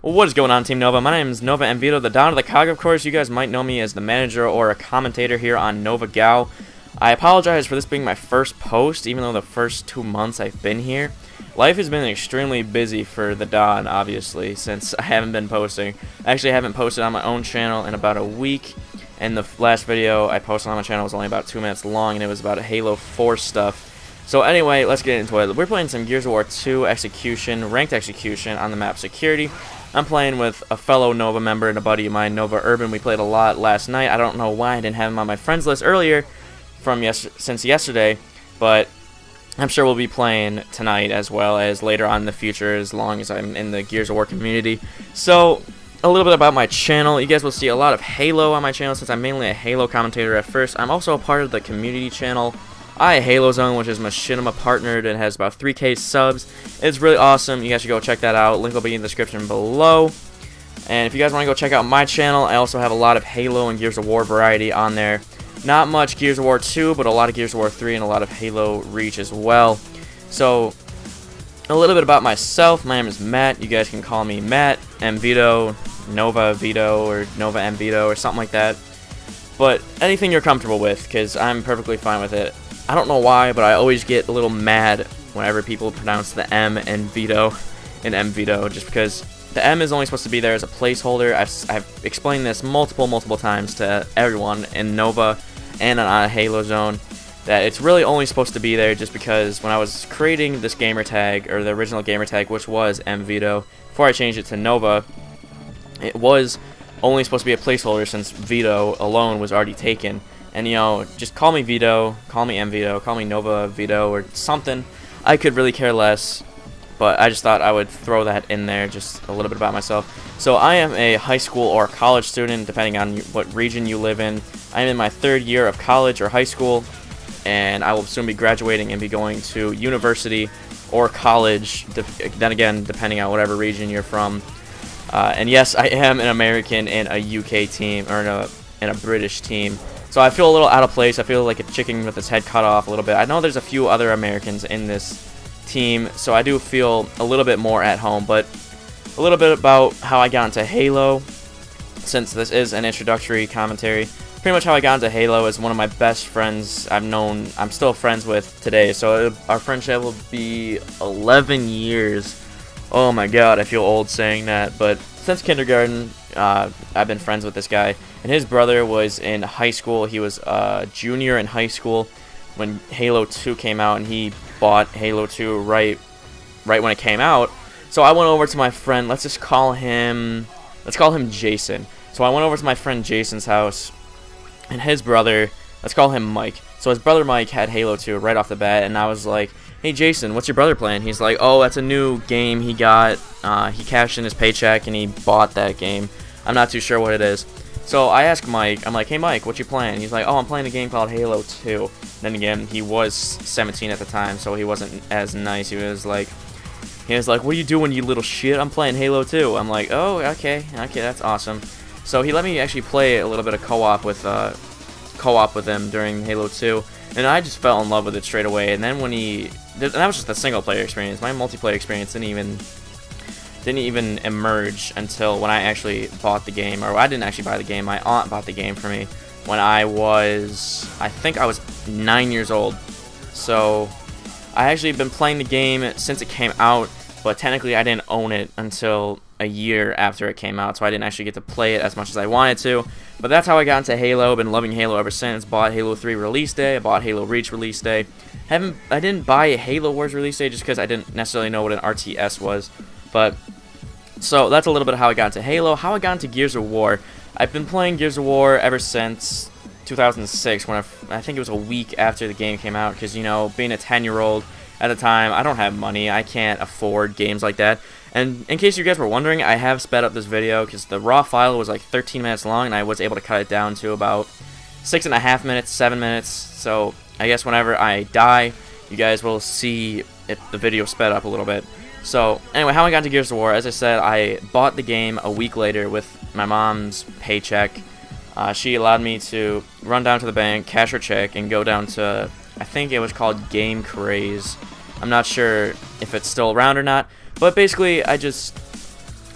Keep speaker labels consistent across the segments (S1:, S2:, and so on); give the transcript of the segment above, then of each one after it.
S1: What is going on, Team Nova? My name is Nova mVito, the Don of the COG, of course. You guys might know me as the manager or a commentator here on NovaGoW. I apologize for this being my first post, even though the first 2 months I've been here. Life has been extremely busy for the Don, obviously, since I haven't been posting. I actually haven't posted on my own channel in about a week, and the last video I posted on my channel was only about 2 minutes long, and it was about Halo 4 stuff. So anyway, let's get into it. We're playing some Gears of War 2 execution, ranked execution on the map Security. I'm playing with a fellow Nova member and a buddy of mine, Nova Urban. We played a lot last night. I don't know why I didn't have him on my friends list earlier since yesterday, but I'm sure we'll be playing tonight as well as later on in the future, as long as I'm in the Gears of War community. So, a little bit about my channel. You guys will see a lot of Halo on my channel since I'm mainly a Halo commentator at first. I'm also a part of the community channel Halo Zone, which is Machinima partnered and has about 3K subs. It's really awesome. You guys should go check that out. Link will be in the description below. And if you guys want to go check out my channel, I also have a lot of Halo and Gears of War variety on there. Not much Gears of War 2, but a lot of Gears of War 3 and a lot of Halo Reach as well. So, a little bit about myself. My name is Matt. You guys can call me Matt, mVito, NovaVito, or Nova mVito, or something like that. But anything you're comfortable with, because I'm perfectly fine with it. I don't know why, but I always get a little mad whenever people pronounce the M and Vito in mVito, just because the M is only supposed to be there as a placeholder. I've explained this multiple times to everyone in Nova and on Halo Zone, that it's really only supposed to be there just because when I was creating this gamer tag, or the original gamer tag, which was mVito, before I changed it to Nova, it was only supposed to be a placeholder since Vito alone was already taken. And, you know, just call me Vito, call me mVito, call me NovaVito or something. I could really care less, but I just thought I would throw that in there, just a little bit about myself. So I am a high school or college student, depending on what region you live in. I am in my 3rd year of college or high school, and I will soon be graduating and be going to university or college, then again, depending on whatever region you're from. And yes, I am an American in a UK team, or in a British team. So I feel a little out of place. I feel like a chicken with its head cut off a little bit. I know there's a few other Americans in this team, so I do feel a little bit more at home. But a little bit about how I got into Halo, since this is an introductory commentary. Pretty much how I got into Halo is one of my best friends I'm still friends with today. So our friendship will be 11 years. Oh my god, I feel old saying that, but since kindergarten, I've been friends with this guy, and his brother was in high school. He was a junior in high school when Halo 2 came out, and he bought Halo 2 right when it came out. So I went over to my friend, let's call him Jason. So I went over to my friend Jason's house, and his brother, let's call him Mike. So his brother Mike had Halo 2 right off the bat, and I was like, hey Jason, what's your brother playing? He's like, oh, that's a new game he got. He cashed in his paycheck and he bought that game. I'm not too sure what it is. So I asked Mike, I'm like, hey Mike, what you playing? He's like, oh, I'm playing a game called Halo 2. Then again, he was 17 at the time, so he wasn't as nice. He was like, what are you doing, you little shit? I'm playing Halo 2. I'm like, oh, okay, that's awesome. So he let me actually play a little bit of co-op with him during Halo 2. And I just fell in love with it straight away. And then and that was just the single player experience. My multiplayer experience didn't even emerge until when I actually bought the game. Or I didn't actually buy the game. My aunt bought the game for me when I think I was 9 years old. So I actually been playing the game since it came out, but technically I didn't own it until a year after it came out, so I didn't actually get to play it as much as I wanted to. But that's how I got into Halo. Been loving Halo ever since. Bought Halo 3 release day. I bought Halo Reach release day. I didn't buy Halo Wars release day just because I didn't necessarily know what an RTS was. But so that's a little bit of how I got into Halo. How I got into Gears of War. I've been playing Gears of War ever since 2006, when I think it was a week after the game came out. Because, you know, being a 10-year-old at the time, I don't have money. I can't afford games like that. And in case you guys were wondering, I have sped up this video because the raw file was like 13 minutes long, and I was able to cut it down to about 6.5 minutes, 7 minutes. So I guess whenever I die, you guys will see if the video sped up a little bit. So anyway, how I got into Gears of War, as I said, I bought the game a week later with my mom's paycheck. She allowed me to run down to the bank, cash her check, and go down to, I think it was called Game Craze. I'm not sure if it's still around or not. But basically, I just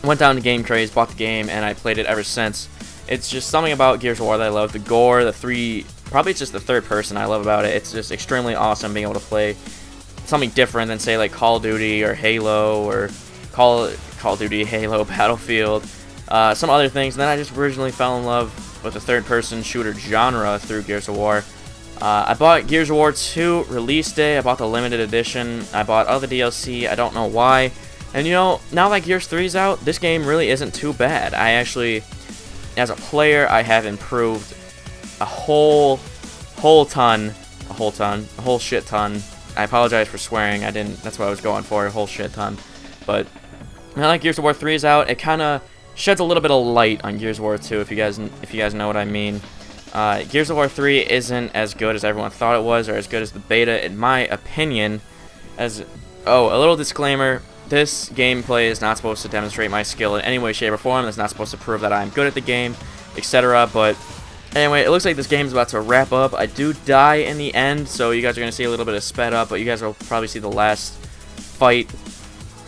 S1: went down to Game Craze, bought the game, and I played it ever since. It's just something about Gears of War that I love. The gore, probably it's just the third person I love about it. It's just extremely awesome being able to play something different than, say, like Call of Duty or Halo or Call of Duty, Halo, Battlefield, some other things. And then I just originally fell in love with the third-person shooter genre through Gears of War. I bought Gears of War 2 release day. I bought the limited edition. I bought other DLC. I don't know why. And you know, now that Gears 3's out, this game really isn't too bad. I actually, as a player, I have improved a whole shit ton. I apologize for swearing. I didn't. That's what I was going for, a whole shit ton. But now that Gears of War 3 is out, it kind of sheds a little bit of light on Gears of War 2. If you guys know what I mean. Gears of War 3 isn't as good as everyone thought it was, or as good as the beta, in my opinion. A little disclaimer. This gameplay is not supposed to demonstrate my skill in any way, shape, or form. It's not supposed to prove that I'm good at the game, etc. But anyway, it looks like this game's about to wrap up. I do die in the end, so you guys are going to see a little bit of sped up, but you guys will probably see the last fight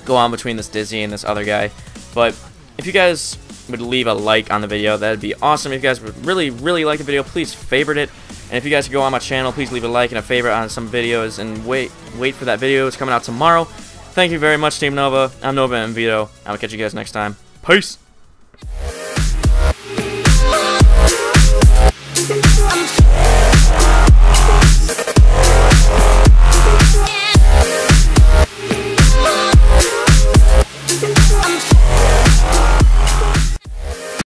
S1: go on between this Dizzy and this other guy. But if you guys would leave a like on the video, that'd be awesome. If you guys would really like the video, please favorite it. And if you guys could go on my channel, please leave a like and a favorite on some videos, and wait for that video. It's coming out tomorrow. Thank you very much, Team Nova. I'm Nova and mVito. I will catch you guys next time. Peace!